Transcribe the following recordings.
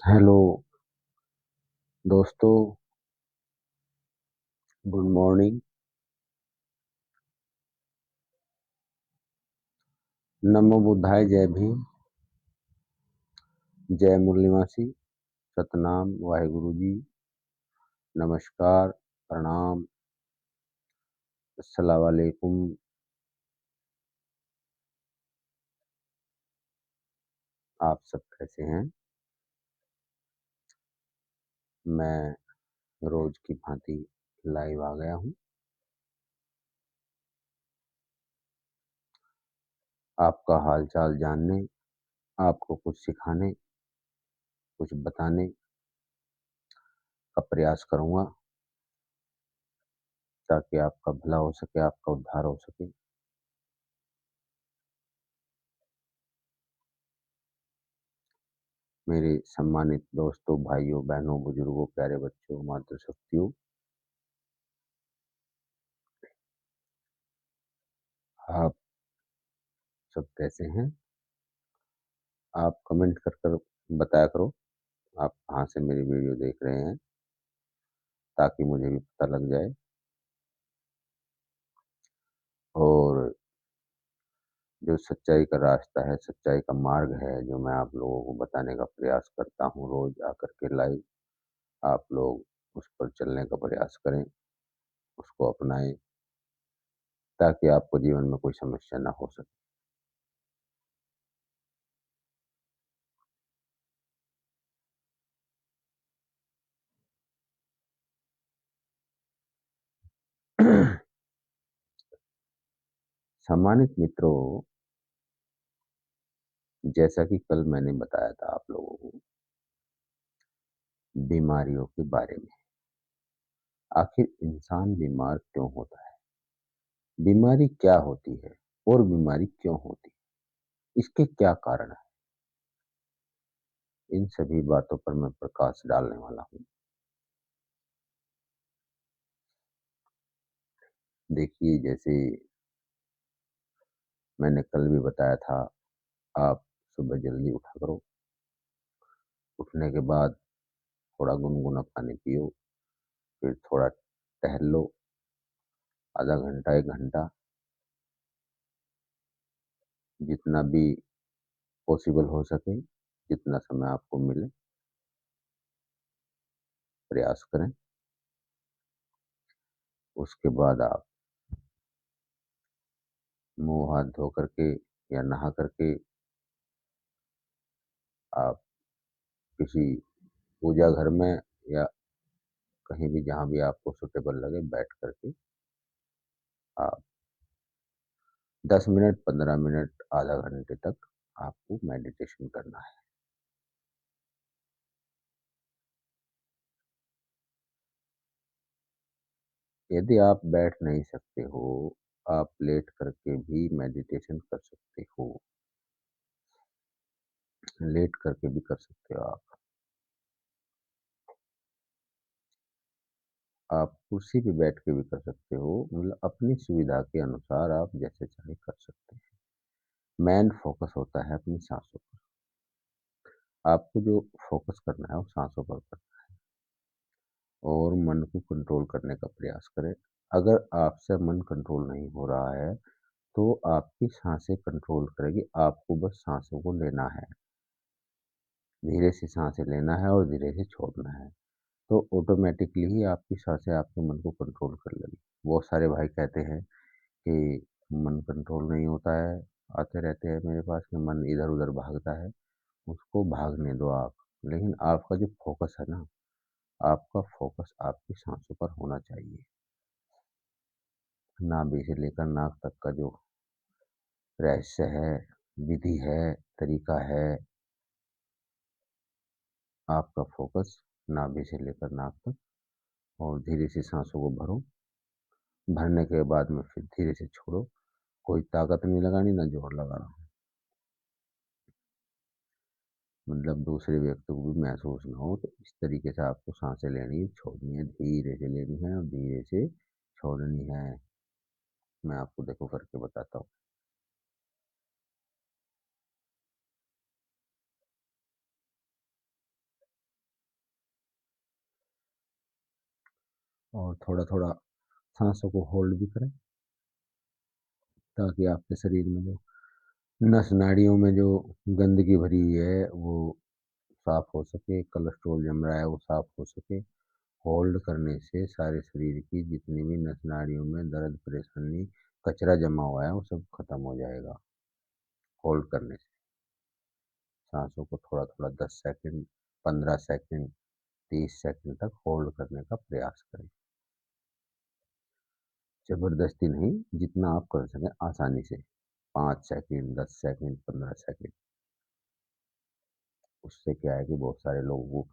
Hello दोस्तों। Good morning. नमो बुद्धाय। जय भीम। जय मुरलीवासी। सतनाम वाहिगुरु जी। नमस्कार। प्रणाम। अस्सलाम वालेकुम। आप सब कैसे हैं? मैं रोज की भांति लाइव आ गया हूं, आपका हाल चाल जानने, आपको कुछ सिखाने, कुछ बताने का प्रयास करूंगा ताकि आपका भला हो सके, आपका उद्धार हो सके। मेरे सम्मानित दोस्तों, भाइयों, बहनों, बुजुर्गों, प्यारे बच्चों, मातृशक्तियों, आप सब कैसे हैं? आप कमेंट कर कर बताया करो आप कहाँ से मेरी वीडियो देख रहे हैं, ताकि मुझे भी पता लग जाए। और जो सच्चाई का रास्ता है, सच्चाई का मार्ग है, जो मैं आप लोगों को बताने का प्रयास करता हूँ रोज आकर के लाइव, आप लोग उस पर चलने का प्रयास करें, उसको अपनाएं, ताकि आपको जीवन में कोई समस्या ना हो सके। सम्मानित मित्रों, जैसा कि कल मैंने बताया था आप लोगों को बीमारियों के बारे में, आखिर इंसान बीमार क्यों होता है, बीमारी क्या होती है और बीमारी क्यों होती है, इसके क्या कारण है, इन सभी बातों पर मैं प्रकाश डालने वाला हूँ। देखिए, जैसे मैंने कल भी बताया था, आप सुबह जल्दी उठा करो। उठने के बाद थोड़ा गुनगुना पानी पियो, फिर थोड़ा टहल लो, आधा घंटा 1 घंटा, जितना भी पॉसिबल हो सके, जितना समय आपको मिले प्रयास करें। उसके बाद आप मुंह हाथ धो करके या नहा करके आप किसी पूजा घर में या कहीं भी जहाँ भी आपको सुटेबल लगे बैठ करके आप 10 मिनट, 15 मिनट, आधा घंटे तक आपको मेडिटेशन करना है। यदि आप बैठ नहीं सकते हो, आप लेट करके भी मेडिटेशन कर सकते हो। लेट करके भी कर सकते हो आप। आप कुर्सी पे बैठ के भी कर सकते हो, मतलब अपनी सुविधा के अनुसार आप जैसे चाहे कर सकते हैं। मेन फोकस होता है अपनी सांसों पर। आपको जो फोकस करना है वो सांसों पर करना है और मन को कंट्रोल करने का प्रयास करें। अगर आपसे मन कंट्रोल नहीं हो रहा है तो आपकी सांसें कंट्रोल करेगी। आपको बस सांसों को लेना है, धीरे से सांसें लेना है और धीरे से छोड़ना है, तो ऑटोमेटिकली ही आपकी सांसें आपके मन को कंट्रोल कर लेगी। बहुत सारे भाई कहते हैं कि मन कंट्रोल नहीं होता है, आते रहते हैं मेरे पास कि मन इधर उधर भागता है। उसको भागने दो आप, लेकिन आपका जो फोकस है ना, आपका फोकस आपकी सांसों पर होना चाहिए। नाभि से लेकर नाक तक का जो रहस्य है, विधि है, तरीका है, आपका फोकस नाभि से लेकर नाक तक, और धीरे से सांसों को भरो। भरने के बाद में फिर धीरे से छोड़ो। कोई ताकत नहीं लगानी, ना जोर लगाना, मतलब दूसरे व्यक्ति को भी महसूस ना हो। तो इस तरीके से आपको सांसें लेनी है, छोड़नी है, धीरे से लेनी है और धीरे से छोड़नी है। मैं आपको देखो करके बताता हूँ। और थोड़ा-थोड़ा साँसों को होल्ड भी करें, ताकि आपके शरीर में जो नस नाड़ियों में जो गंदगी भरी हुई है, वो साफ़ हो सके, कोलेस्ट्रॉल जम रहा है, वो साफ़ हो सके। होल्ड करने से सारे शरीर की जितनी भी नस नाड़ियों में दर्द, परेशानी, कचरा जमा हुआ है, वो सब खत्म हो जाएगा, होल्ड करने से। साँसों को थोड़ा-थोड़ा 10 सेकंड, 15 सेकंड, 30 सेकंड तक होल्ड करने का प्रयास करें। ज़बरदस्ती नहीं, जितना आप कर सकें आसानी से। 5 सेकंड, 10 सेकंड, 15 सेकंड। उससे क्या है कि बहुत सारे लोगों को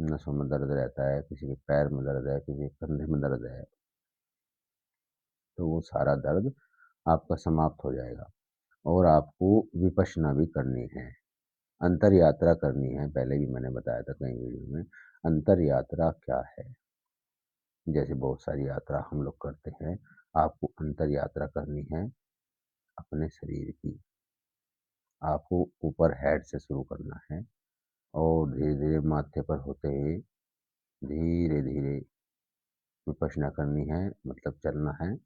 नसों में दर्द रहता है, किसी के पैर में दर्द है, किसी के कंधे में दर्द है, तो वो सारा दर्द आपका समाप्त हो जाएगा। और आपको विपश्यना भी करनी है, अंतर यात्रा करनी है, पहले भी मैंने बताया था कई वीडियो में। अंतर यात्रा क्या है? जैसे बहुत सारी यात्रा हम लोग करते हैं, आपको अंतर यात्रा करनी है अपने शरीर की। आपको ऊपर हेड से शुरू करना है और धीरे-धीरे माथे पर होते हुए धीरे-धीरे विपश्यना करनी है, मतलब चलना है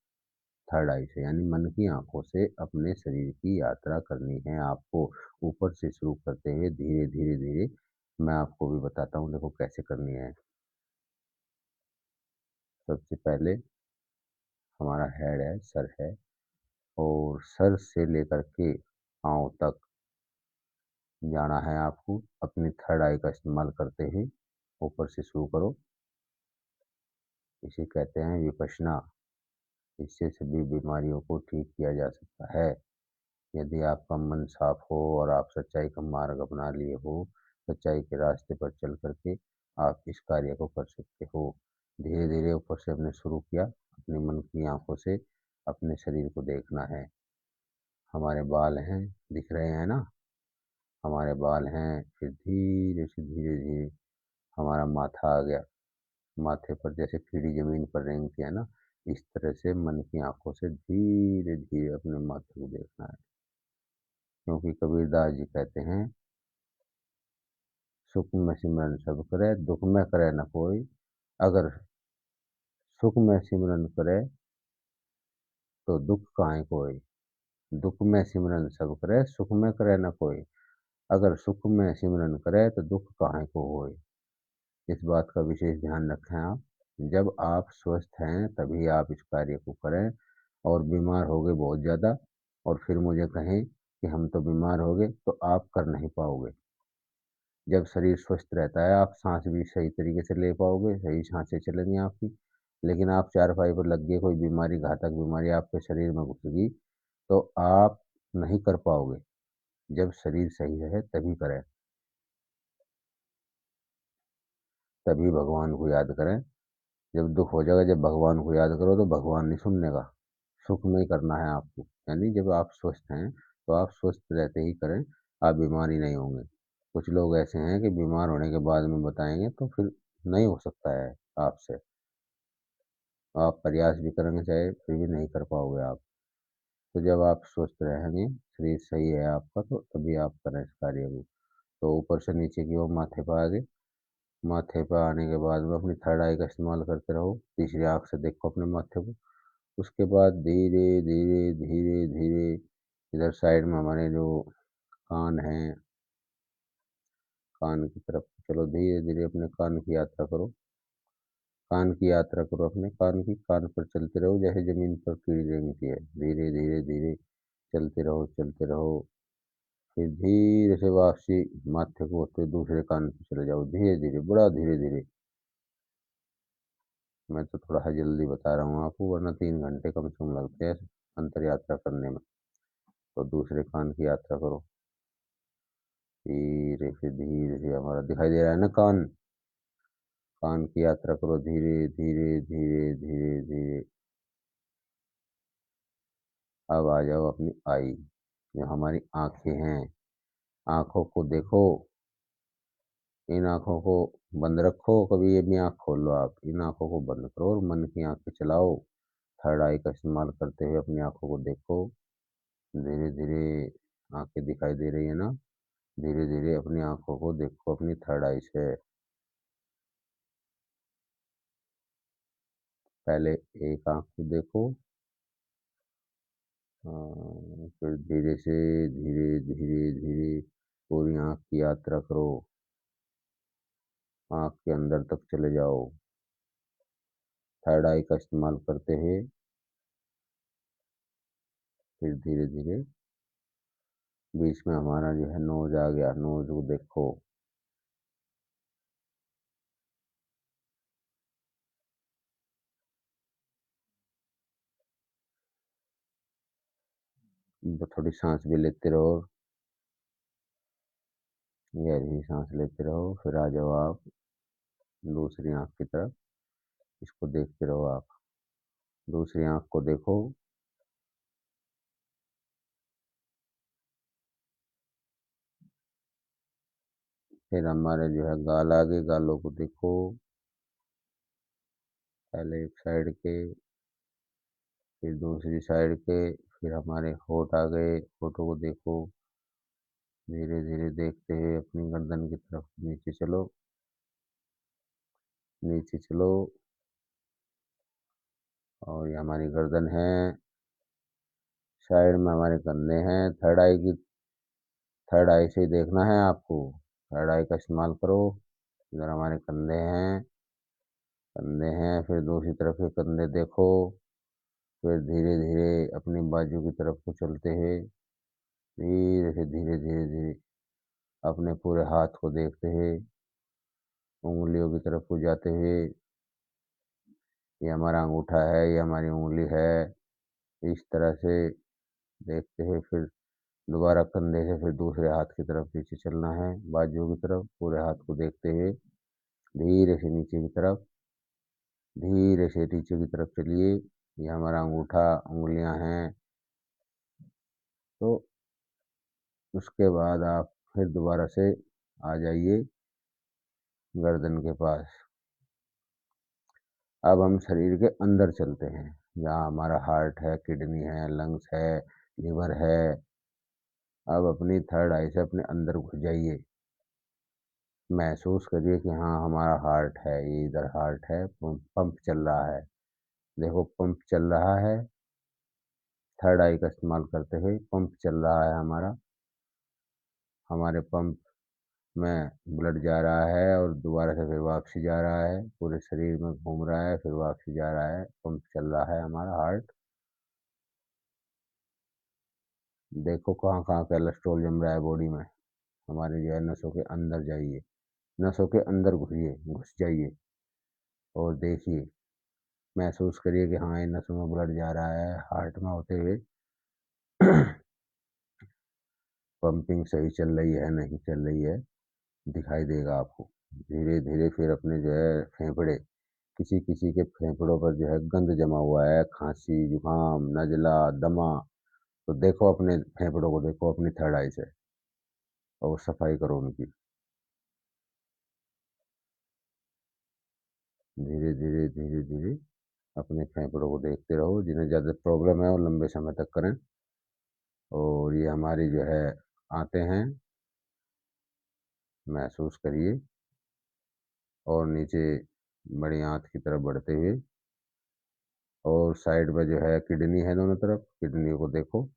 थर्ड आई से, यानी मन की आँखों से अपने शरीर की यात्रा करनी है आपको। ऊपर से शुरू करते हुए धीरे, धीरे, धीरे मैं आपको भी बताता हूँ, देखो कैसे करनी है। सबसे पहले हमारा हेड है, सर है, और सर से लेकर के पाँव तक जाना है आपको। अपनी थर्ड आई का इस्तेमाल करते हुए ऊपर से शुरू करो। इसे कहते हैं विपश्यना। इससे सभी बीमारियों को ठीक किया जा सकता है। यदि आपका मन साफ हो और आप सच्चाई का मार्ग अपना लिए हो, सच्चाई के रास्ते पर चल कर के आप इस कार्य को कर सकते हो। धीरे-धीरे ऊपर से हमने शुरू किया, अपने मन की आँखों से अपने शरीर को देखना है। हमारे बाल हैं, दिख रहे हैं ना? हमारे बाल हैं, फिर धीरे से धीरे-धीरे हमारा माथा आ गया। माथे पर जैसे कीड़ी ज़मीन पर रेंगती है ना, इस तरह से मन की आँखों से धीरे-धीरे अपने माथे को देखना है। क्योंकि कबीरदास जी कहते हैं, सुख में सिमरन सब करे, दुख में करे न कोई। अगर सुख में सिमरन करे तो दुख काहे कोई। दुख में सिमरन सब करे, सुख में करे न कोई। अगर सुख में सिमरन करे तो दुख काहे को होए। इस बात का विशेष ध्यान रखें आप। जब आप स्वस्थ हैं तभी आप इस कार्य को करें, और बीमार हो गए बहुत ज़्यादा और फिर मुझे कहें कि हम तो बीमार हो गए, तो आप कर नहीं पाओगे। जब शरीर स्वस्थ रहता है, आप साँस भी सही तरीके से ले पाओगे, सही साँसें चलेंगी आपकी। लेकिन आप चारपाई पर लग गए, कोई बीमारी, घातक बीमारी आपके शरीर में घुस गई, तो आप नहीं कर पाओगे। जब शरीर सही रहे तभी करें, तभी भगवान को याद करें। जब दुःख हो जाएगा, जब भगवान को याद करो तो भगवान नहीं सुनने का, सुख में ही करना है आपको। यानी जब आप स्वस्थ हैं, तो आप स्वस्थ रहते ही करें, आप बीमार ही नहीं होंगे। कुछ लोग ऐसे हैं कि बीमार होने के बाद में बताएँगे, तो फिर नहीं हो सकता है आपसे। आप प्रयास भी करेंगे चाहे, फिर भी नहीं कर पाओगे आप। तो जब आप स्वस्थ रहेंगे, शरीर सही है आपका, तो तभी आप करें इस कार्य को। तो ऊपर से नीचे की ओर माथे पे आ गए। माथे पे आने के बाद में अपनी थर्ड आई का इस्तेमाल करते रहो। तीसरी आँख से देखो अपने माथे को। उसके बाद धीरे, धीरे, धीरे, धीरे इधर साइड में हमारे जो कान हैं, कान की तरफ चलो, धीरे-धीरे अपने कान की यात्रा करो। कान की यात्रा करो अपने कान की, कान पर चलते रहो जैसे ज़मीन पर कीड़ी रेंगती है। धीरे, धीरे, धीरे चलते रहो, चलते रहो। फिर धीरे से वापसी माथे को होते हुए दूसरे कान पे चले जाओ, धीरे-धीरे, बड़ा धीरे-धीरे। मैं तो थोड़ा सा जल्दी बता रहा हूँ आपको, वरना 3 घंटे कम से कम लगते हैं अंतर यात्रा करने में। तो दूसरे कान की यात्रा करो। धीरे से हमारा दिखाई दे रहा है ना कान? कान की यात्रा करो धीरे, धीरे, धीरे, धीरे, धीरे। अब आ जाओ अपनी आई, जो हमारी आँखें हैं। आँखों को देखो, इन आँखों को बंद रखो, कभी ये भी आँख खोल लो आप। इन आँखों को बंद करो और मन की आँखें चलाओ। थर्ड आई का इस्तेमाल करते हुए अपनी आँखों को देखो। धीरे-धीरे आँखें दिखाई दे रही है ना? धीरे-धीरे अपनी आँखों को देखो अपनी थर्ड आई से। पहले एक आँख को देखो, फिर धीरे से धीरे, धीरे, धीरे पूरी आँख की यात्रा करो। आँख के अंदर तक चले जाओ। थर्ड आई का इस्तेमाल करते हुए फिर धीरे-धीरे बीच में हमारा जो है नोज़ आ गया, नोज़ को देखो। थोड़ी साँस भी लेते रहो, गहरी साँस लेते रहो, फिर आ जाओ आप दूसरी आँख की तरफ, इसको देखते रहो आप। दूसरी आँख को देखो, फिर हमारे जो है गाल आ गए, गालों को देखो, पहले एक साइड के, फिर दूसरी साइड के, फिर हमारे होंठ आ गए, होठों को देखो। धीरे-धीरे देखते हुए अपनी गर्दन की तरफ नीचे चलो, नीचे चलो और ये हमारी गर्दन है, साइड में हमारे कंधे हैं, थर्ड आई से ही देखना है आपको, थर्ड आई का इस्तेमाल करो। इधर हमारे कंधे हैं, फिर दूसरी तरफ के कंधे देखो, फिर धीरे-धीरे अपनी बाजू की तरफ को चलते हुए, धीरे से धीरे-धीरे अपने पूरे हाथ को देखते हुए, उँगलियों की तरफ को जाते हुए, ये हमारा अंगूठा है, ये हमारी उँगली है, इस तरह से देखते हुए फिर दोबारा कंधे से फिर दूसरे हाथ की तरफ नीचे चलना है, बाजुओं की तरफ, पूरे हाथ को देखते हुए, धीरे से नीचे की तरफ, धीरे से नीचे की तरफ चलिए। ये हमारा अंगूठा, उँगलियाँ हैं। तो उसके बाद आप फिर दोबारा से आ जाइए गर्दन के पास। अब हम शरीर के अंदर चलते हैं, जहाँ हमारा हार्ट है, किडनी है, लंग्स है, लिवर है। अब अपनी थर्ड आई से अपने अंदर घुस जाइए। महसूस करिए कि हाँ, हमारा हार्ट है, ये इधर हार्ट है, पंप चल रहा है। देखो पंप चल रहा है, थर्ड आई का इस्तेमाल करते हुए पंप चल रहा है हमारा। हमारे पंप में ब्लड जा रहा है और दोबारा से फिर वापसी जा रहा है, पूरे शरीर में घूम रहा है, फिर वापसी जा रहा है, पंप चल रहा है हमारा हार्ट। देखो कहाँ-कहाँ कोलेस्ट्रॉल जम रहा है बॉडी में। हमारे जो है नसों के अंदर जाइए, नसों के अंदर घुसिए, घुस जाइए और देखिए, महसूस करिए कि हाँ, इन नसों में ब्लड जा रहा है, हार्ट में होते हुए पंपिंग सही चल रही है, नहीं चल रही है, दिखाई देगा आपको। धीरे-धीरे फिर अपने जो है फेफड़े, किसी-किसी के फेफड़ों पर जो है गंद जमा हुआ है, खाँसी, जुकाम, नज़ला, दमा, तो देखो अपने फेफड़ों को देखो अपनी थर्ड आई से और सफाई करो उनकी। धीरे-धीरे, धीरे-धीरे अपने फेफड़ों को देखते रहो, जिन्हें ज़्यादा प्रॉब्लम है वो लंबे समय तक करें। और ये हमारी जो है आते हैं, महसूस करिए और नीचे बड़ी आँत की तरफ बढ़ते हुए और साइड में जो है किडनी है दोनों तरफ, किडनी को देखो।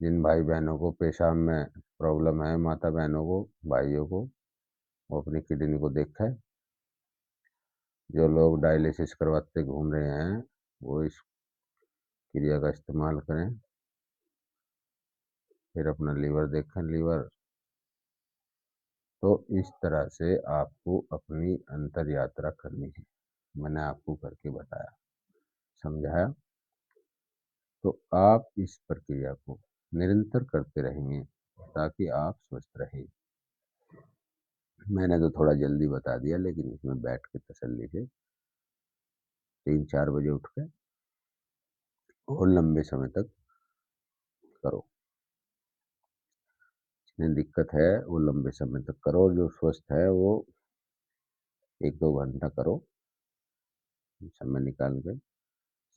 जिन भाई-बहनों को पेशाब में प्रॉब्लम है, माता बहनों को, भाइयों को, वो अपनी किडनी को देखें। जो लोग डायलिसिस करवाते घूम रहे हैं, वो इस क्रिया का इस्तेमाल करें। फिर अपना लीवर देखें, लीवर। तो इस तरह से आपको अपनी अंतर यात्रा करनी है। मैंने आपको करके बताया, समझाया। तो आप इस प्रक्रिया को निरंतर करते रहेंगे ताकि आप स्वस्थ रहें। मैंने तो थोड़ा जल्दी बता दिया, लेकिन इसमें बैठ के तसल्ली से 3-4 बजे उठ के और लंबे समय तक करो। जिन्हें दिक्कत है वो लंबे समय तक करो, और जो स्वस्थ है वो 1-2 घंटा करो, समय निकाल के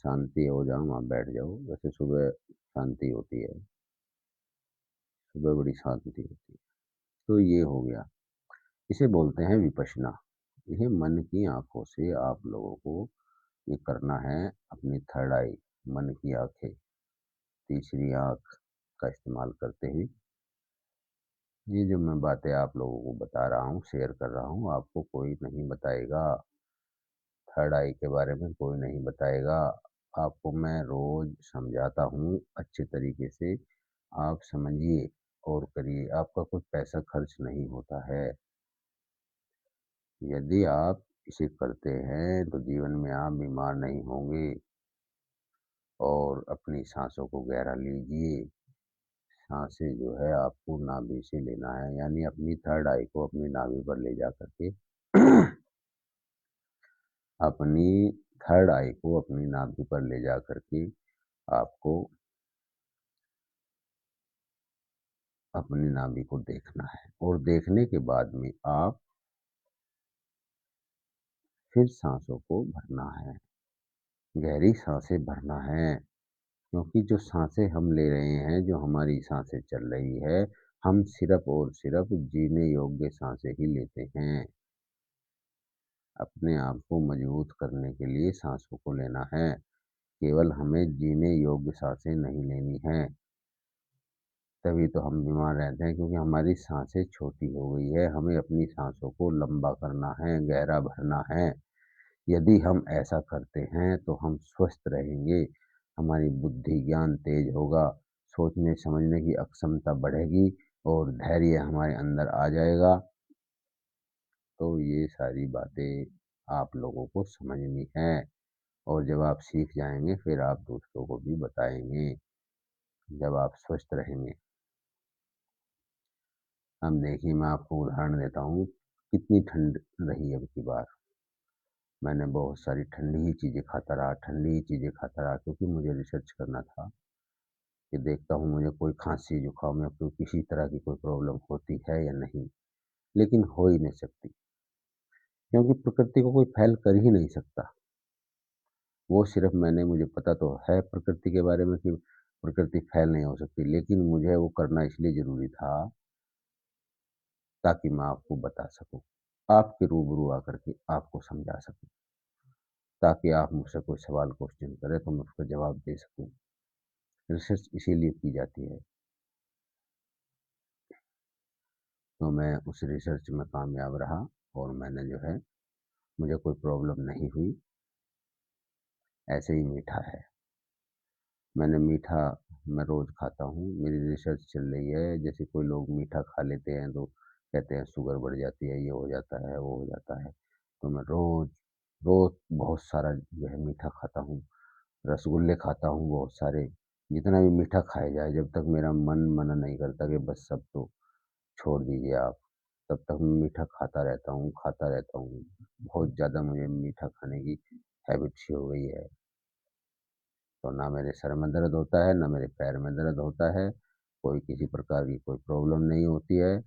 शांति हो जाओ, वहाँ बैठ जाओ। वैसे सुबह शांति होती है, सुबह बड़ी शांति होती है। तो ये हो गया, इसे बोलते हैं विपश्यना। यह मन की आँखों से आप लोगों को ये करना है अपनी थर्ड आई, मन की आँखें, तीसरी आँख का इस्तेमाल करते हुए। ये जो मैं बातें आप लोगों को बता रहा हूँ, शेयर कर रहा हूँ, आपको कोई नहीं बताएगा। थर्ड आई के बारे में कोई नहीं बताएगा। आपको मैं रोज़ समझाता हूँ अच्छे तरीके से, आप समझिए और करिए। आपका कोई पैसा खर्च नहीं होता है। यदि आप इसे करते हैं तो जीवन में आप बीमार नहीं होंगे। और अपनी साँसों को गहरा लीजिए। साँसें जो है आपको नाभि से लेना है, यानी अपनी थर्ड आई को अपनी नाभि पर ले जा कर के अपनी थर्ड आई को अपनी नाभि पर ले जा कर के आपको अपनी नाभि को देखना है, और देखने के बाद में आप फिर साँसों को भरना है, गहरी साँसें भरना है। क्योंकि जो साँसें हम ले रहे हैं, जो हमारी साँसें चल रही है, हम सिर्फ़ और सिर्फ़ जीने योग्य साँसें ही लेते हैं। अपने आप को मजबूत करने के लिए साँसों को लेना है, केवल हमें जीने योग्य साँसें नहीं लेनी हैं। तभी तो हम बीमार रहते हैं, क्योंकि हमारी साँसें छोटी हो गई है, हमें अपनी साँसों को लंबा करना है, गहरा भरना है। यदि हम ऐसा करते हैं तो हम स्वस्थ रहेंगे, हमारी बुद्धि ज्ञान तेज होगा, सोचने-समझने की अक्षमता बढ़ेगी और धैर्य हमारे अंदर आ जाएगा। तो ये सारी बातें आप लोगों को समझनी है, और जब आप सीख जाएँगे फिर आप दूसरों को भी बताएँगे, जब आप स्वस्थ रहेंगे। अब देखिए, मैं आपको उदाहरण देता हूँ, कितनी ठंड रही अब की बार। मैंने बहुत सारी ठंडी ही चीज़ें खाता रहा, ठंडी ही चीज़ें खाता रहा, क्योंकि मुझे रिसर्च करना था कि देखता हूँ मुझे कोई खाँसी, जुकाम या कोई किसी तरह की कोई प्रॉब्लम होती है या नहीं, लेकिन हो ही नहीं सकती, क्योंकि प्रकृति को कोई फ़ेल कर ही नहीं सकता। वो सिर्फ़ मुझे पता तो है प्रकृति के बारे में कि प्रकृति फ़ेल नहीं हो सकती, लेकिन मुझे वो करना इसलिए ज़रूरी था ताकि मैं आपको बता सकूँ, आपके रूबरू आकर के आपको समझा सकूँ, ताकि आप मुझसे कोई सवाल क्वेश्चन करें तो मैं उसका जवाब दे सकूँ। रिसर्च इसीलिए की जाती है। तो मैं उस रिसर्च में कामयाब रहा, और मैंने जो है, मुझे कोई प्रॉब्लम नहीं हुई, ऐसे ही मीठा है। मैंने मीठा मैं रोज़ खाता हूँ, मेरी रिसर्च चल रही है, जैसे कोई लोग मीठा खा लेते हैं तो कहते हैं शुगर बढ़ जाती है, ये हो जाता है, वो हो जाता है। तो मैं रोज़, रोज़ बहुत सारा जो है मीठा खाता हूँ, रसगुल्ले खाता हूँ बहुत सारे, जितना भी मीठा खाया जाए, जब तक मेरा मन मना नहीं करता कि बस सब तो छोड़ दीजिए आप, तब तक मैं मीठा खाता रहता हूँ, खाता रहता हूँ। बहुत ज़्यादा मुझे मीठा खाने की हैबिट सी हो गई है। तो ना मेरे सर में दर्द होता है, ना मेरे पैर में दर्द होता है, कोई किसी प्रकार की कोई प्रॉब्लम नहीं होती है,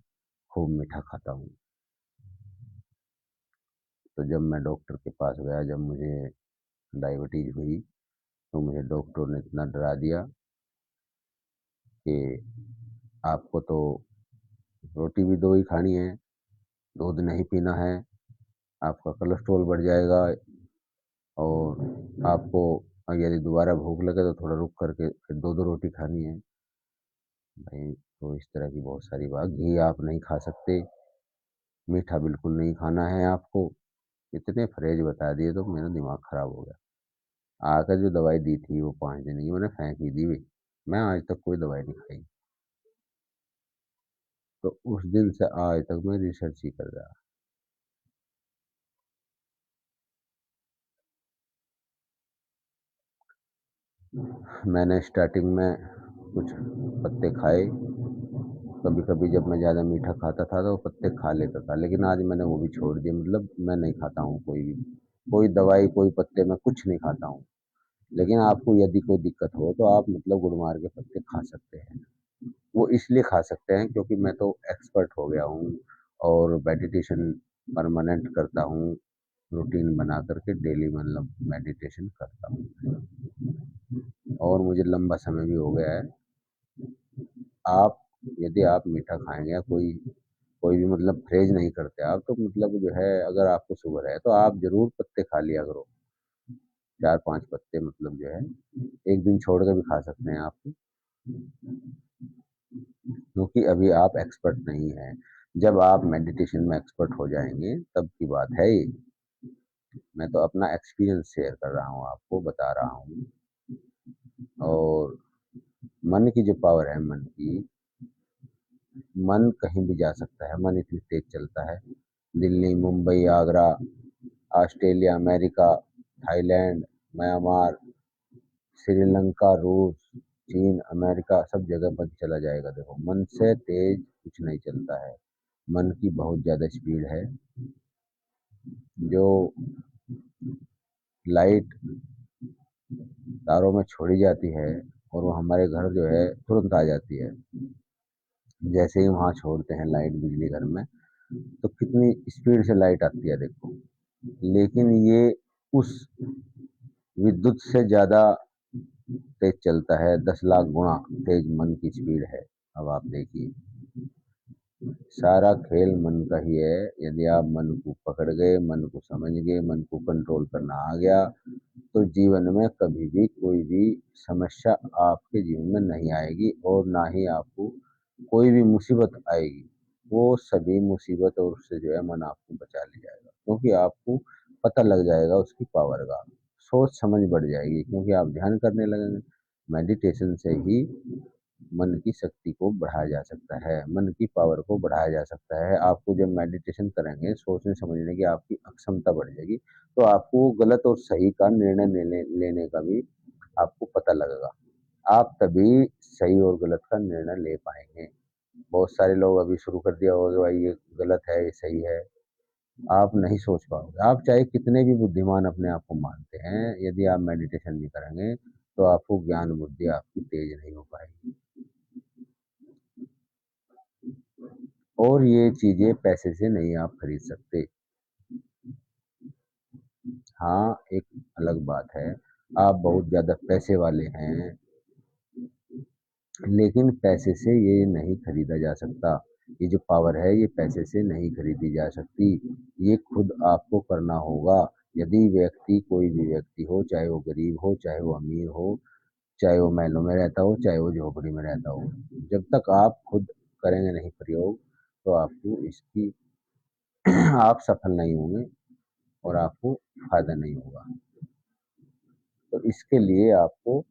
खूब मीठा खाता हूँ। तो जब मैं डॉक्टर के पास गया, जब मुझे डायबिटीज़ हुई, तो मुझे डॉक्टर ने इतना डरा दिया कि आपको तो रोटी भी 2 ही खानी है, दूध नहीं पीना है, आपका कोलेस्ट्रॉल बढ़ जाएगा, और आपको यदि दोबारा भूख लगे तो थोड़ा रुक करके फिर 2-2 रोटी खानी है। भई, तो इस तरह की बहुत सारी बात, घी आप नहीं खा सकते, मीठा बिल्कुल नहीं खाना है आपको। इतने फ़रेज़ बता दिए तो मेरा दिमाग ख़राब हो गया। आकर जो दवाई दी थी वो 5 दिन की, मैंने फेंक ही दी भई। मैं आज तक कोई दवाई नहीं खाई। तो उस दिन से आज तक मैं रिसर्च ही कर रहा। मैंने स्टार्टिंग में कुछ पत्ते खाए, कभी-कभी जब मैं ज़्यादा मीठा खाता था तो पत्ते खा लेता था, लेकिन आज मैंने वो भी छोड़ दिया, मतलब मैं नहीं खाता हूँ कोई भी। कोई दवाई, कोई पत्ते, मैं कुछ नहीं खाता हूँ। लेकिन आपको यदि कोई दिक्कत हो तो आप मतलब गुड़मार के पत्ते खा सकते हैं। वो इसलिए खा सकते हैं क्योंकि मैं तो एक्सपर्ट हो गया हूँ, और मेडिटेशन परमानेंट करता हूँ, रूटीन बना कर के डेली मतलब मेडिटेशन करता हूँ, और मुझे लंबा समय भी हो गया है। आप यदि आप मीठा खाएँगे, या कोई कोई भी मतलब परहेज़ नहीं करते आप, तो मतलब जो है, अगर आपको शुगर है तो आप ज़रूर पत्ते खा लिया करो। 4-5 पत्ते मतलब जो है, एक दिन छोड़ के भी खा सकते हैं आप, क्योंकि अभी आप एक्सपर्ट नहीं हैं। जब आप मेडिटेशन में एक्सपर्ट हो जाएँगे, तब की बात है ये। मैं तो अपना एक्सपीरियंस शेयर कर रहा हूँ, आपको बता रहा हूँ। और मन की जो पावर है, मन कहीं भी जा सकता है, मन इतनी तेज चलता है। Delhi, Mumbai, Agra, Australia, America, Thailand, Myanmar, Sri Lanka, रूस, चीन, अमेरिका, सब जगह मन चला जाएगा। देखो, मन से तेज कुछ नहीं चलता है। मन की बहुत ज़्यादा स्पीड है। जो लाइट तारों में छोड़ी जाती है और वो हमारे घर जो है तुरंत आ जाती है। जैसे ही वहाँ छोड़ते हैं लाइट, बिजली घर में, तो कितनी स्पीड से लाइट आती है देखो। लेकिन ये उस विद्युत से ज़्यादा तेज चलता है, 10 लाख गुणा तेज मन की स्पीड है। अब आप देखिए, सारा खेल मन का ही है। यदि आप मन को पकड़ गए, मन को समझ गए, मन को कंट्रोल करना आ गया, तो जीवन में कभी भी कोई भी समस्या आपके जीवन में नहीं आएगी, और ना ही आपको कोई भी मुसीबत आएगी। वो सभी मुसीबत और उससे जो है मन आपको बचा ले जाएगा, क्योंकि आपको पता लग जाएगा उसकी पावर का। सोच समझ बढ़ जाएगी, क्योंकि आप ध्यान करने लगेंगे। मेडिटेशन से ही मन की शक्ति को बढ़ाया जा सकता है, मन की पावर को बढ़ाया जा सकता है। आपको जब मेडिटेशन करेंगे, सोचने समझने की आपकी अक्षमता बढ़ जाएगी, तो आपको गलत और सही का निर्णय लेने का भी आपको पता लगेगा। आप तभी सही और गलत का निर्णय ले पाएंगे। बहुत सारे लोग अभी शुरू कर दिया होगा, भाई ये गलत है, ये सही है। आप नहीं सोच पाओगे। आप चाहे कितने भी बुद्धिमान अपने आप को मानते हैं, यदि आप मेडिटेशन नहीं करेंगे, तो आपको ज्ञान बुद्धि आपकी तेज नहीं हो पाएगी। और ये चीजें पैसे से नहीं आप खरीद सकते। हाँ, एक अलग बात है, आप बहुत ज्यादा पैसे वाले हैं, लेकिन पैसे से ये नहीं खरीदा जा सकता। ये जो पावर है, ये पैसे से नहीं खरीदी जा सकती। ये खुद आपको करना होगा। यदि व्यक्ति, कोई भी व्यक्ति हो, चाहे वो गरीब हो, चाहे वो अमीर हो, चाहे वो महलों में रहता हो, चाहे वो झोपड़ी में रहता हो, जब तक आप खुद करेंगे नहीं प्रयोग, तो आपको इसकी आप सफल नहीं होंगे और आपको फायदा नहीं होगा। तो इसके लिए आपको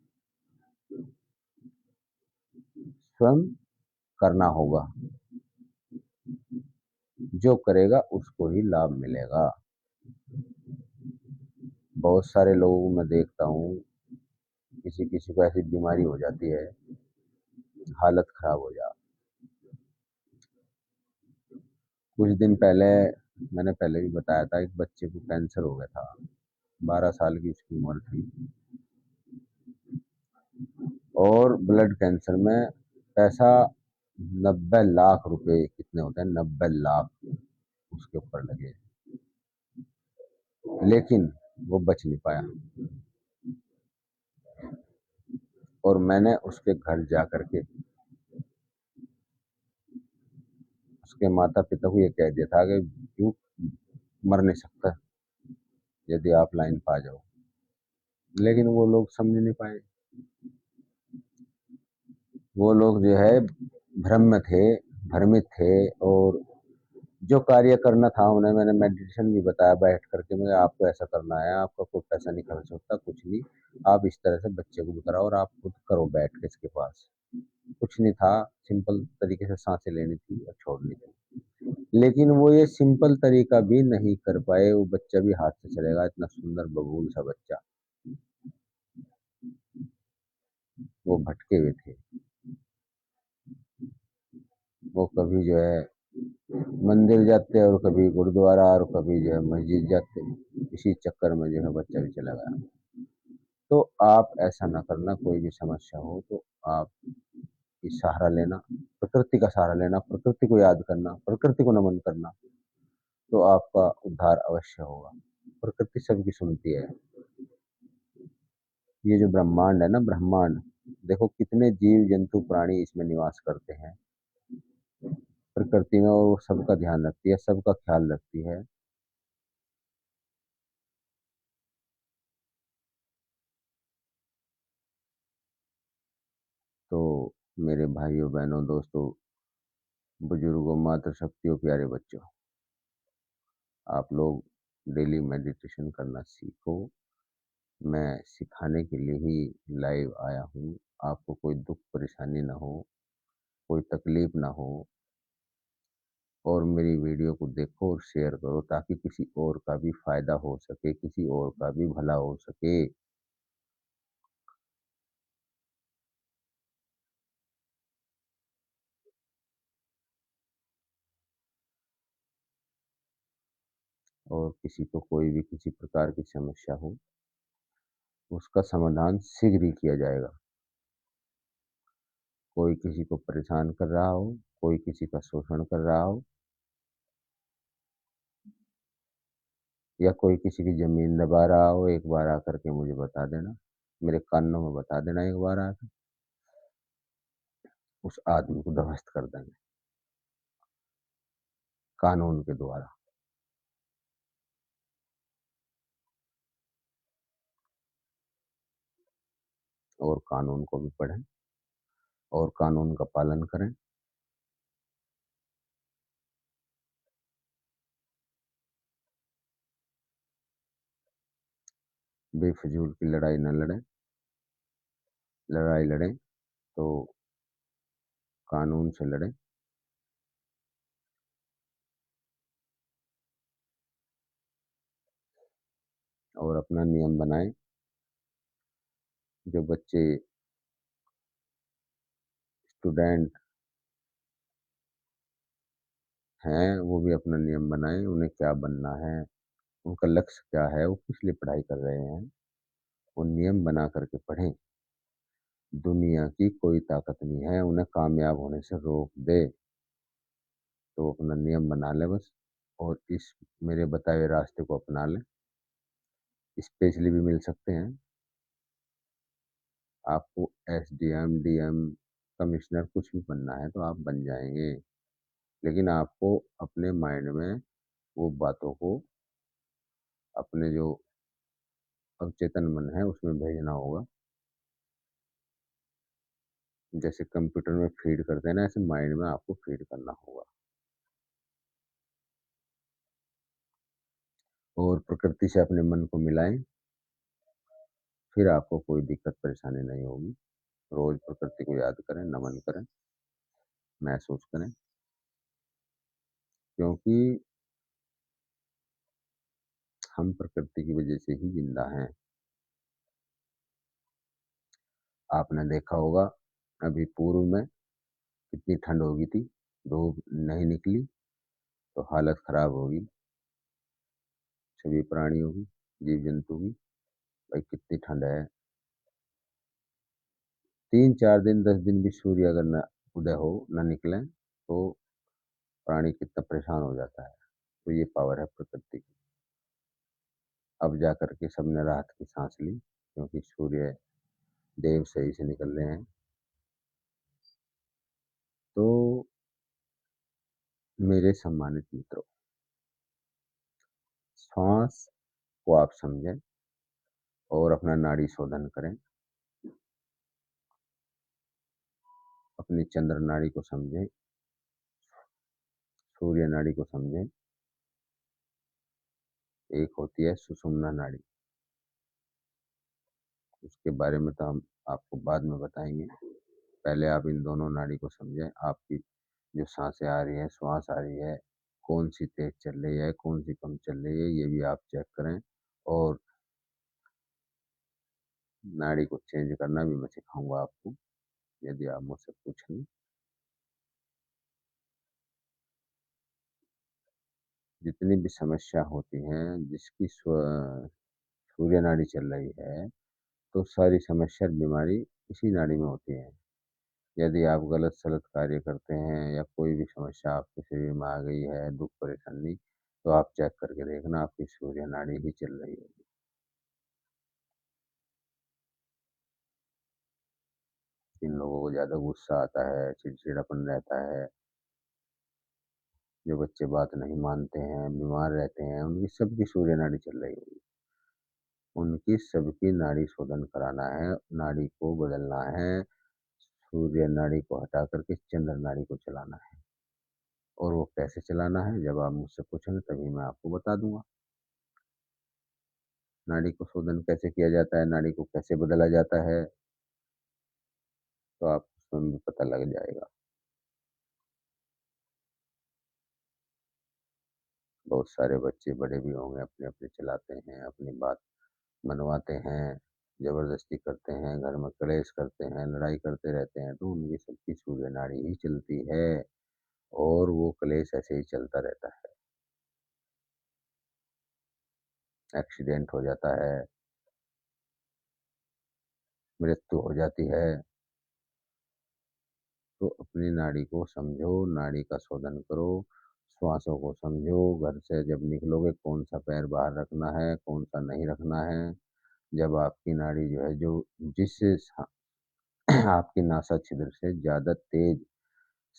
स्वयं करना होगा। जो करेगा उसको ही लाभ मिलेगा। बहुत सारे लोगों को मैं देखता हूँ, किसी किसी को ऐसी बीमारी हो जाती है, हालत खराब हो जा। कुछ दिन पहले, मैंने पहले भी बताया था, एक बच्चे को कैंसर हो गया था। 12 साल की उसकी उम्र थी, और ब्लड कैंसर में पैसा 90 लाख रुपए, कितने होते हैं, 90 लाख उसके ऊपर लगे। लेकिन वो बच नहीं पाया। और मैंने उसके घर जा करके उसके माता पिता को ये कह दिया था कि क्यों मर नहीं सकता यदि आप लाइन पा जाओ। लेकिन वो लोग समझ नहीं पाए। वो लोग जो है भ्रम में थे, भ्रमित थे। और जो कार्य करना था उन्हें मैंने मेडिटेशन भी बताया बैठ करके, मैं आपको ऐसा करना है, आपका कोई पैसा नहीं खर्च होता, कुछ नहीं। आप इस तरह से बच्चे को भी कराओ और आप खुद करो बैठ के इसके पास। कुछ नहीं था, सिंपल तरीके से सांसें लेनी थी और छोड़नी थी। लेकिन वो ये सिंपल तरीका भी नहीं कर पाए। वो बच्चा भी हाथ से चलेगा, इतना सुंदर बबूल सा बच्चा। वो भटके हुए थे। वो कभी जो है मंदिर जाते और कभी गुरुद्वारा और कभी जो है मस्जिद जाते। इसी चक्कर में जो है बच्चा भी चला गया। तो आप ऐसा ना करना, कोई भी समस्या हो तो आप इस सहारा लेना, प्रकृति का सहारा लेना, प्रकृति को याद करना, प्रकृति को नमन करना, तो आपका उद्धार अवश्य होगा। प्रकृति सबकी सुनती है। ये जो ब्रह्मांड है ना, ब्रह्मांड, देखो कितने जीव जंतु प्राणी इसमें निवास करते हैं प्रकृति में, और वो सबका ध्यान रखती है, सबका ख्याल रखती है। तो मेरे भाइयों, बहनों, दोस्तों, बुजुर्गों, मातृशक्तियों, प्यारे बच्चों, आप लोग डेली मेडिटेशन करना सीखो। मैं सिखाने के लिए ही लाइव आया हूँ। आपको कोई दुख परेशानी ना हो, कोई तकलीफ ना हो, और मेरी वीडियो को देखो और शेयर करो ताकि किसी और का भी फायदा हो सके, किसी और का भी भला हो सके। और किसी को कोई भी किसी प्रकार की समस्या हो, उसका समाधान शीघ्र ही किया जाएगा। कोई किसी को परेशान कर रहा हो, कोई किसी का शोषण कर रहा हो, या कोई किसी की ज़मीन दबा रहा हो, एक बार आकर के मुझे बता देना। मेरे कानों में बता देना एक बार आके, उस आदमी को ध्वस्त कर देंगे कानून के द्वारा। और कानून को भी पढ़ें और कानून का पालन करें। बेफिजूल की लड़ाई न लड़ें। लड़ाई लड़ें तो कानून से लड़ें। और अपना नियम बनाएं। जो बच्चे स्टूडेंट हैं वो भी अपना नियम बनाएं, उन्हें क्या बनना है, उनका लक्ष्य क्या है, वो किस लिए पढ़ाई कर रहे हैं, वो नियम बना करके पढ़ें। दुनिया की कोई ताकत नहीं है उन्हें कामयाब होने से रोक दे। तो वो अपना नियम बना ले बस, और इस मेरे बताए हुए रास्ते को अपना लें। स्पेशली भी मिल सकते हैं। आपको एसडीएम, डीएम, कमिश्नर कुछ भी बनना है तो आप बन जाएंगे। लेकिन आपको अपने माइंड में वो बातों को, अपने जो अवचेतन मन है उसमें भेजना होगा। जैसे कंप्यूटर में फीड करते हैं ना, ऐसे माइंड में आपको फीड करना होगा। और प्रकृति से अपने मन को मिलाएं, फिर आपको कोई दिक्कत परेशानी नहीं होगी। रोज प्रकृति को याद करें, नमन करें, महसूस करें, क्योंकि हम प्रकृति की वजह से ही जिंदा हैं। आपने देखा होगा अभी पूर्व में कितनी ठंड हो गई थी, धूप नहीं निकली तो हालत खराब होगी सभी प्राणियों की, जीव जंतु की। भाई कितनी ठंड है। 3 4 दिन 10 दिन भी सूर्य अगर न उदय हो, न निकले, तो प्राणी कितना परेशान हो जाता है। तो ये पावर है प्रकृति की। अब जा करके सबने राहत की सांस ली, क्योंकि सूर्य देव सही से निकल रहे हैं। तो मेरे सम्मानित मित्रों, श्वास को आप समझें और अपना नाड़ी शोधन करें। अपनी चंद्र नाड़ी को समझें, सूर्य नाड़ी को समझें। एक होती है सुषुम्ना नाड़ी, उसके बारे में तो हम आपको बाद में बताएंगे। पहले आप इन दोनों नाड़ी को समझें। आपकी जो सांसें आ रही है, श्वास आ रही है, कौन सी तेज चल रही है, कौन सी कम चल रही है, ये भी आप चेक करें। और नाड़ी को चेंज करना भी मैं सिखाऊंगा आपको, यदि आप मुझसे पूछें। जितनी भी समस्या होती हैं, जिसकी सूर्य नाड़ी चल रही है, तो सारी समस्या बीमारी इसी नाड़ी में होती है। यदि आप गलत सलत कार्य करते हैं या कोई भी समस्या आपके शरीर में आ गई है, दुख परेशानी, तो आप चेक करके देखना आपकी सूर्य नाड़ी ही चल रही होगी। जिन लोगों को ज़्यादा गुस्सा आता है, चिड़चिड़ापन रहता है, जो बच्चे बात नहीं मानते हैं, बीमार रहते हैं, उनकी सबकी सूर्य नाड़ी चल रही होगी। उनकी सबकी नाड़ी शोधन कराना है, नाड़ी को बदलना है, सूर्य नाड़ी को हटा करके चंद्र नाड़ी को चलाना है। और वो कैसे चलाना है, जब आप मुझसे पूछेंगे तभी मैं आपको बता दूंगा। नाड़ी को शोधन कैसे किया जाता है, नाड़ी को कैसे बदला जाता है, तो आपको स्वयं भी पता लग जाएगा। बहुत सारे बच्चे बड़े भी होंगे, अपने अपने चलाते हैं, अपनी बात मनवाते हैं, जबरदस्ती करते हैं, घर में कलेश करते हैं, लड़ाई करते रहते हैं, तो उनकी सबकी सूर्य नाड़ी ही चलती है और वो कलेश ऐसे ही चलता रहता है। एक्सीडेंट हो जाता है, मृत्यु हो जाती है। तो अपनी नाड़ी को समझो, नाड़ी का शोधन करो, श्वासों को समझो, घर से जब निकलोगे कौन सा पैर बाहर रखना है, कौन सा नहीं रखना है। जब आपकी नाड़ी जो है, जो जिस आपकी नासा छिद्र से ज़्यादा तेज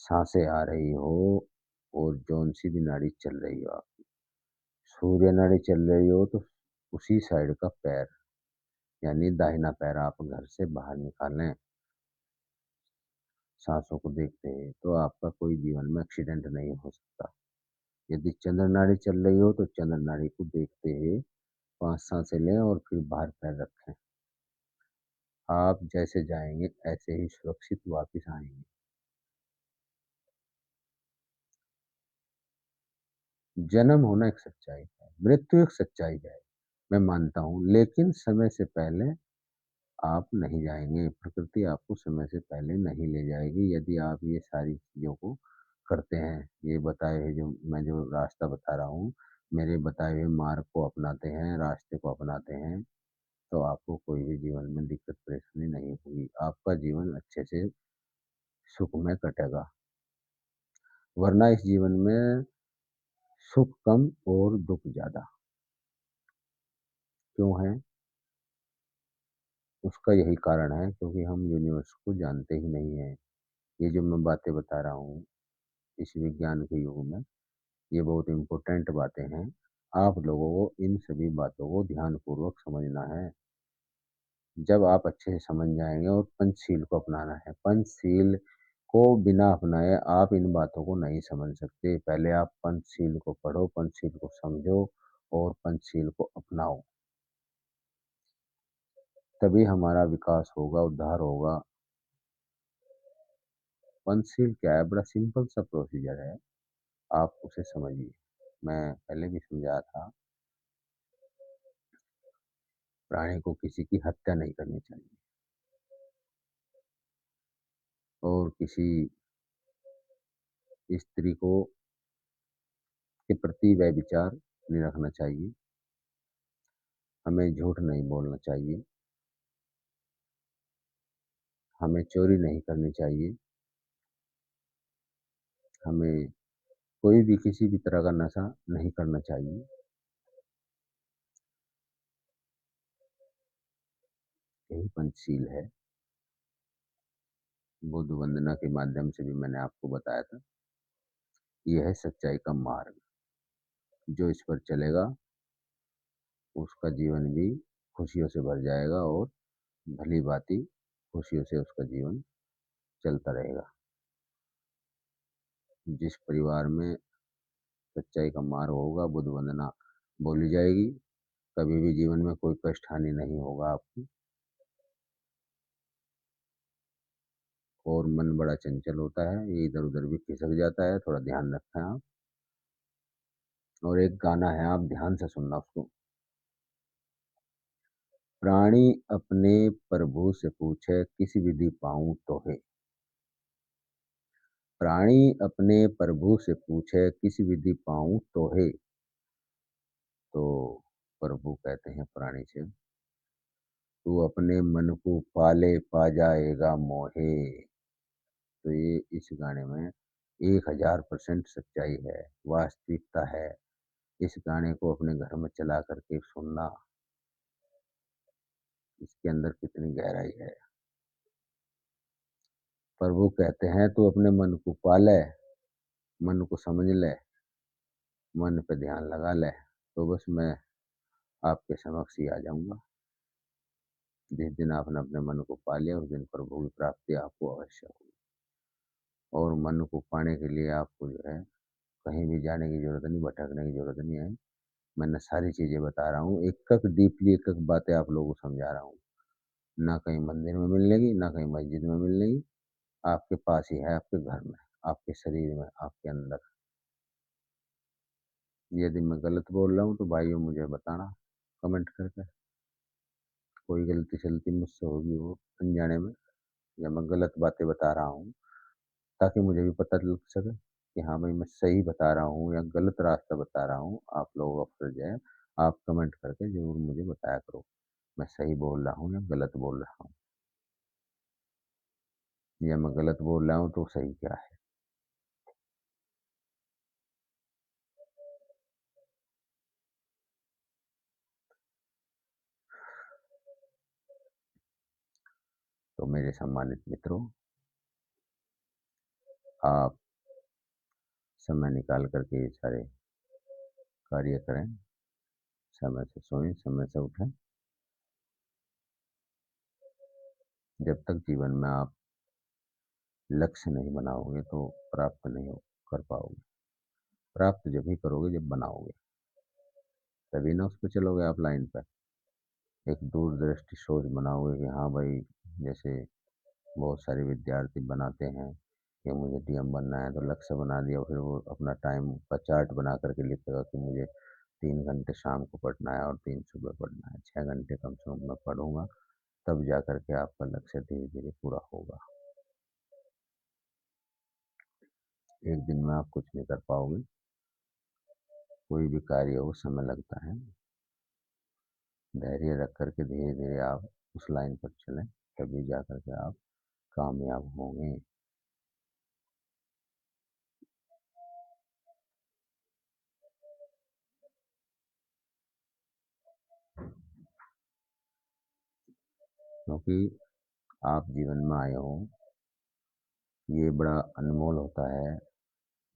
साँसें आ रही हो और जौन-सी भी नाड़ी चल रही हो आपकी, सूर्य नाड़ी चल रही हो तो उसी साइड का पैर, यानी दाहिना पैर आप घर से बाहर निकालें, साँसों को देखते हुए, तो आपका कोई जीवन में एक्सीडेंट नहीं हो सकता। यदि चंद्र नाड़ी चल रही हो तो चंद्र नाड़ी को देखते हुए 5 साँसें लें और फिर बाहर पैर रखें। आप जैसे जाएँगे ऐसे ही सुरक्षित वापिस आएँगे। जन्म होना एक सच्चाई है, मृत्यु एक सच्चाई है, मैं मानता हूँ, लेकिन समय से पहले आप नहीं जाएँगे, प्रकृति आपको समय से पहले नहीं ले जाएगी यदि आप ये सारी चीज़ों को करते हैं। ये बताए हुए जो मैं जो रास्ता बता रहा हूँ, मेरे बताए हुए मार्ग को अपनाते हैं, रास्ते को अपनाते हैं, तो आपको कोई भी जीवन में दिक्कत परेशानी नहीं होगी। आपका जीवन अच्छे से सुखमय कटेगा। वरना इस जीवन में सुख कम और दुःख ज़्यादा। क्यों है? उसका यही कारण है क्योंकि हम यूनिवर्स को जानते ही नहीं हैं। ये जो मैं बातें बता रहा हूँ, इस विज्ञान के युग में, ये बहुत इम्पोर्टेंट बातें हैं। आप लोगों को इन सभी बातों को ध्यानपूर्वक समझना है। जब आप अच्छे से समझ जाएँगे और पंचशील को अपनाना है। पंचशील को बिना अपनाए आप इन बातों को नहीं समझ सकते। पहले आप पंचशील को पढ़ो, पंचशील को समझो और पंचशील को अपनाओ। तभी हमारा विकास होगा, उद्धार होगा। पंचशील क्या है? बड़ा सिंपल सा प्रोसीजर है, आप उसे समझिए। मैं पहले भी समझाया था, प्राणी को किसी की हत्या नहीं करनी चाहिए और किसी स्त्री को के प्रति व्यभिचार नहीं रखना चाहिए। हमें झूठ नहीं बोलना चाहिए, हमें चोरी नहीं करनी चाहिए, हमें कोई भी किसी भी तरह का नशा नहीं करना चाहिए। यही पंचशील है। बुद्ध वंदना के माध्यम से भी मैंने आपको बताया था। ये है सच्चाई का मार्ग। जो इस पर चलेगा, उसका जीवन भी खुशियों से भर जाएगा और भली-भाँति खुशियों से उसका जीवन चलता रहेगा। जिस परिवार में सच्चाई का मार्ग होगा, बुद्ध वंदना बोली जाएगी, कभी भी जीवन में कोई कष्ट हानि नहीं होगा आपकी। और मन बड़ा चंचल होता है, ये इधर-उधर भी खिसक जाता है, थोड़ा ध्यान रखें आप। और एक गाना है, आप ध्यान से सुनना उसको। प्राणी अपने प्रभु से पूछे, किस विधि पाऊँ तोहे। प्राणी अपने प्रभु से पूछे, किस विधि पाऊँ तोहे। तो प्रभु कहते हैं प्राणी से, तू अपने मन को पाले पा जाएगा मोहे। तो ये इस गाने में 1000% सच्चाई है, वास्तविकता है। इस गाने को अपने घर में चला करके सुनना, इसके अंदर कितनी गहराई है। प्रभु कहते हैं तू अपने मन को पाले, मन को समझ ले, मन पे ध्यान लगा ले, तो बस मैं आपके समक्ष ही आ जाऊँगा। जिस दिन आपने अपने मन को पा लिया उस दिन प्रभु की प्राप्ति आपको अवश्य होगी। और मन को पाने के लिए आपको जो है कहीं भी जाने की ज़रूरत नहीं, भटकने की ज़रूरत नहीं है। मैंने सारी चीज़ें बता रहा हूँ, एक-एक डीपली एक-एक बातें आप लोगों को समझा रहा हूँ। ना कहीं मंदिर में मिलने की, ना कहीं मस्जिद में मिलने की, आपके पास ही है, आपके घर में, आपके शरीर में, आपके अंदर। यदि मैं गलत बोल रहा हूँ तो भाइयों मुझे बताना कमेंट करके। कोई गलती-सलती मुझसे होगी वो अनजाने में, या मैं गलत बातें बता रहा हूँ, ताकि मुझे भी पता लग सके कि हाँ भाई मैं सही बता रहा हूँ या गलत रास्ता बता रहा हूँ। आप लोगों का फ़र्ज़ है, आप कमेंट करके ज़रूर मुझे बताया करो, मैं सही बोल रहा हूँ या गलत बोल रहा हूँ, या मैं गलत बोल रहा हूँ तो सही क्या है। तो मेरे सम्मानित मित्रों, आप समय निकाल कर के ये सारे कार्य करें, समय से सोएँ, समय से उठें। जब तक जीवन में आप लक्ष्य नहीं बनाओगे तो प्राप्त नहीं हो कर पाओगे। प्राप्त जब ही करोगे जब बनाओगे, तभी ना उस पे चलोगे आप लाइन पे। एक दूरदृष्टि सोच बनाओगे कि हाँ भाई, जैसे बहुत सारे विद्यार्थी बनाते हैं कि मुझे डीएम बनना है, तो लक्ष्य बना दिया, फिर वो अपना टाइम का चार्ट बना करके लिखेगा कि मुझे 3 घंटे शाम को पढ़ना है और 3 सुबह पढ़ना है, 6 घंटे कम से कम मैं पढ़ूंगा, तब जा करके आपका लक्ष्य धीरे धीरे पूरा होगा। एक दिन में आप कुछ नहीं कर पाओगे। कोई भी कार्य हो समय लगता है। धैर्य रख कर के धीरे धीरे आप उस लाइन पर चलें, तभी जा कर के आप कामयाब होंगे। क्योंकि आप जीवन में आए हो, ये बड़ा अनमोल होता है।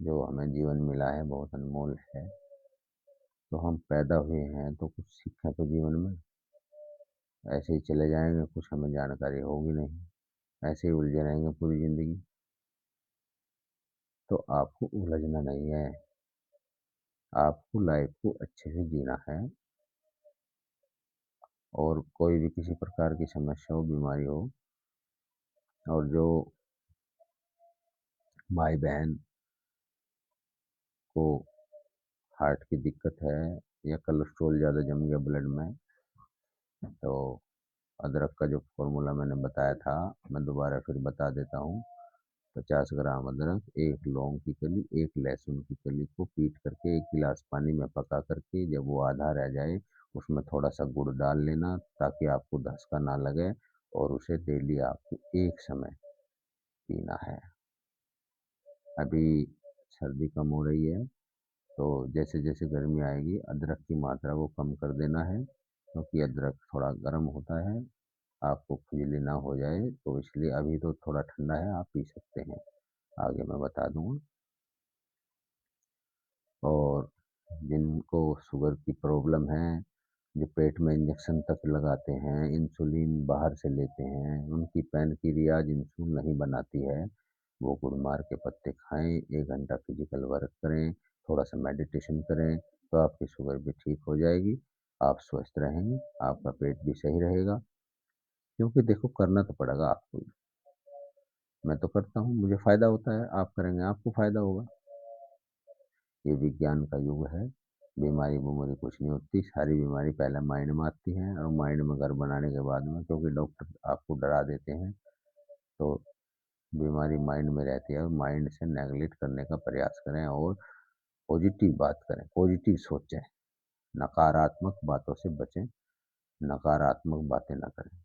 जो हमें जीवन मिला है बहुत अनमोल है। तो हम पैदा हुए हैं तो कुछ सीखा तो जीवन में। ऐसे ही चले जाएंगे, कुछ हमें जानकारी होगी नहीं, ऐसे ही उलझे रहेंगे पूरी जिंदगी। तो आपको उलझना नहीं है, आपको लाइफ को अच्छे से जीना है। और कोई भी किसी प्रकार की समस्या हो, बीमारी हो, और जो भाई बहन को हार्ट की दिक्कत है या कोलेस्ट्रॉल ज़्यादा जम गया ब्लड में, तो अदरक का जो फॉर्मूला मैंने बताया था, मैं दोबारा फिर बता देता हूँ। 50 ग्राम अदरक, एक लौंग की कली, एक लहसुन की कली को पीट करके एक गिलास पानी में पका करके जब वो आधा रह जाए, उसमें थोड़ा सा गुड़ डाल लेना ताकि आपको धसका ना लगे, और उसे डेली आपको एक समय पीना है। अभी सर्दी कम हो रही है, तो जैसे जैसे गर्मी आएगी अदरक की मात्रा को कम कर देना है, क्योंकि अदरक थोड़ा गर्म होता है, आपको खुजली ना हो जाए, तो इसलिए अभी तो थोड़ा ठंडा है, आप पी सकते हैं, आगे मैं बता दूंगा। और जिनको शुगर की प्रॉब्लम है, जो पेट में इंजेक्शन तक लगाते हैं, इंसुलिन बाहर से लेते हैं, उनकी पैनक्रियाज इंसुलिन नहीं बनाती है, वो गुड़मार के पत्ते खाएं, 1 घंटा फिजिकल वर्क करें, थोड़ा सा मेडिटेशन करें, तो आपकी शुगर भी ठीक हो जाएगी, आप स्वस्थ रहेंगे, आपका पेट भी सही रहेगा। क्योंकि देखो, करना तो पड़ेगा आपको ही। मैं तो करता हूँ, मुझे फ़ायदा होता है, आप करेंगे आपको फ़ायदा होगा। ये विज्ञान का युग है। बीमारी-वूमारी कुछ नहीं होती, सारी बीमारी पहले माइंड में आती है, और माइंड में घर बनाने के बाद में, क्योंकि डॉक्टर आपको डरा देते हैं, तो बीमारी माइंड में रहती है, और माइंड से नेगलेक्ट करने का प्रयास करें और पॉजिटिव बात करें, पॉजिटिव सोचें, नकारात्मक बातों से बचें, नकारात्मक बातें ना करें।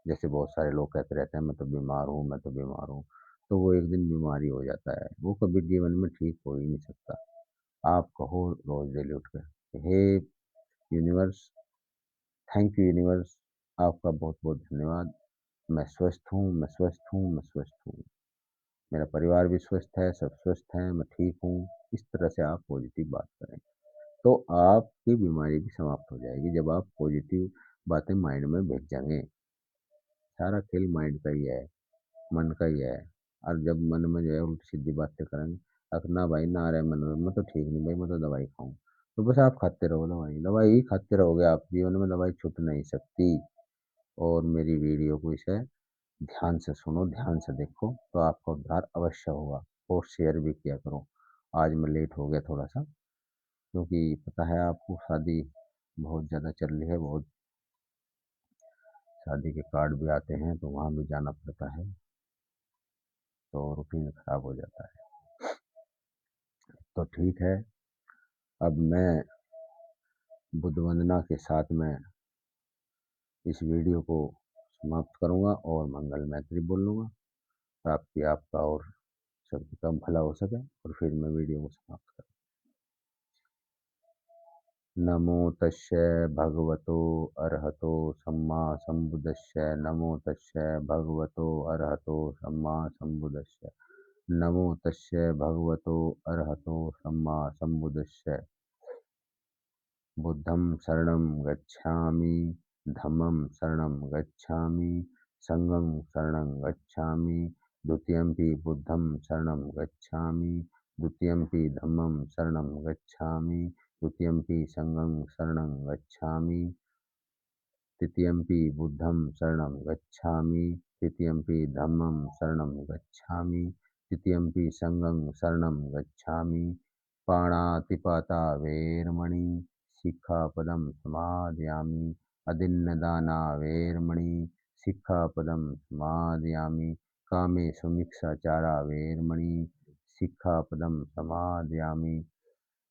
जैसे बहुत सारे लोग कहते रहते हैं मैं तो बीमार हूँ, मैं तो बीमार हूँ, तो वो एक दिन बीमारी हो जाता है, वो कभी जीवन में ठीक हो ही नहीं सकता। आप कहो रोज डेली उठकर, हे यूनिवर्स, थैंक यू यूनिवर्स, आपका बहुत बहुत धन्यवाद, मैं स्वस्थ हूँ, मैं स्वस्थ हूँ, मैं स्वस्थ हूँ, मेरा परिवार भी स्वस्थ है, सब स्वस्थ हैं, मैं ठीक हूँ। इस तरह से आप पॉजिटिव बात करें, तो आपकी बीमारी भी समाप्त हो जाएगी, जब आप पॉजिटिव बातें माइंड में भेजेंगे। सारा खेल माइंड का ही है, मन का ही है। और जब मन में जो है उल्टी-सीधी बातें करेंगे, ना भाई ना आ रहा है मन में, मैं तो ठीक नहीं भाई, मैं तो दवाई खाऊँ। तो बस आप खाते रहो दवाई, दवाई ही खाते रहोगे आप, जीवन में दवाई छूट नहीं सकती। और मेरी वीडियो को इसे ध्यान से सुनो, ध्यान से देखो, तो आपका उद्धार अवश्य होगा। और शेयर भी किया करो। आज मैं लेट हो गया थोड़ा-सा, क्योंकि पता है आपको शादी बहुत ज़्यादा चल रही है, बहुत शादी के कार्ड भी आते हैं, तो वहाँ भी जाना पड़ता है, तो रूटीन खराब हो जाता है। तो ठीक है, अब मैं बुद्ध वंदना के साथ में इस वीडियो को समाप्त करूँगा और मंगल मैत्री बोल लूँगा, ताकि आपका और सबकी का भला हो सके, और फिर मैं वीडियो को समाप्त करूँ। नमो तस्यै भगवतो अरहतो सम्मा सम्बुद्धस्यै। नमो तस्यै भगवतो अरहतो सम्मा सम्बुद्धस्यै। नमो तस्यै भगवतो अरहतो सम्मा सम्बुद्धस्यै। बुद्धं शरणं गच्छामि, धम्मं शरणं गच्छामि, संघं शरणं गच्छामि, द्वितीयंपि बुद्धं शरणं गच्छामि, द्वितीयंपि धम्मं शरणं गच्छामि, द्वितीयंपि संघं शरणं गच्छामि, तृतीयंपि बुद्धं शरणं गच्छामि, तृतीयंपि धम्मं शरणं गच्छामि, तृतीयंपि संघं शरणं गच्छामि। पाणातिपाता वेरमणि सिक्खापदं समादयामि। अदिन्नदाना वेरमणि सिक्खापदं समादयामि। कामेषु मिच्छाचारा वेरमणि सिक्खापदं समादयामि।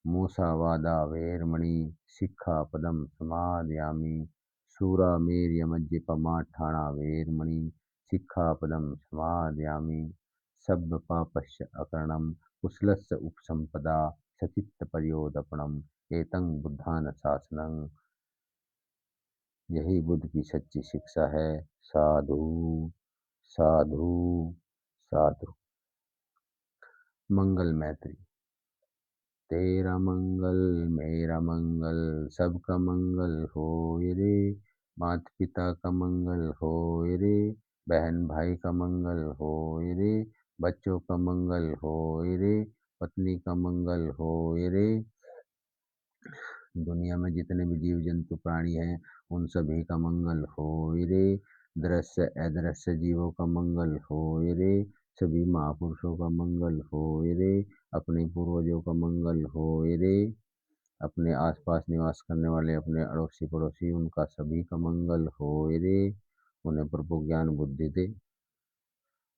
मूसावादा वेरमणि सिक्खापदं समादयामि। शूरामेर्यमज्यपमाठाणा वेरमणि सिक्खापदं समादयामि। सब्बपापस्य अकरणं कुशलस्य उपसम्पदा सचित्तपर्योदपणम् एतं बुद्धानुशासनं। यही बुद्ध की सच्ची शिक्षा है। साधु साधु साधु। मंगल मैत्री। तेरा मंगल मेरा मंगल सबका मंगल होए रे। माता पिता का मंगल होए रे। बहन भाई का मंगल होए रे। बच्चों का मंगल होए रे। पत्नी का मंगल होए रे। दुनिया में जितने भी जीव जंतु प्राणी हैं, उन सभी का मंगल होए रे। दृश्य अदृश्य जीवों का मंगल होए रे। सभी महापुरुषों का मंगल होए रे। अपने पूर्वजों का मंगल होए रे। अपने आसपास निवास करने वाले अपने अड़ोसी पड़ोसी, उनका सभी का मंगल होए रे। उन्हें प्रभु ज्ञान बुद्धि दे,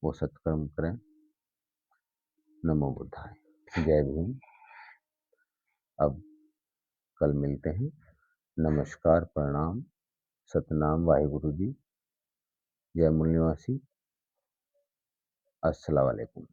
वो सत्कर्म करें। नमो बुद्धाय। जय भीम। अब कल मिलते हैं। नमस्कार, प्रणाम, सतनाम वाहिगुरु जी। जय मूल निवासी। अस्सलाम वालेकुम।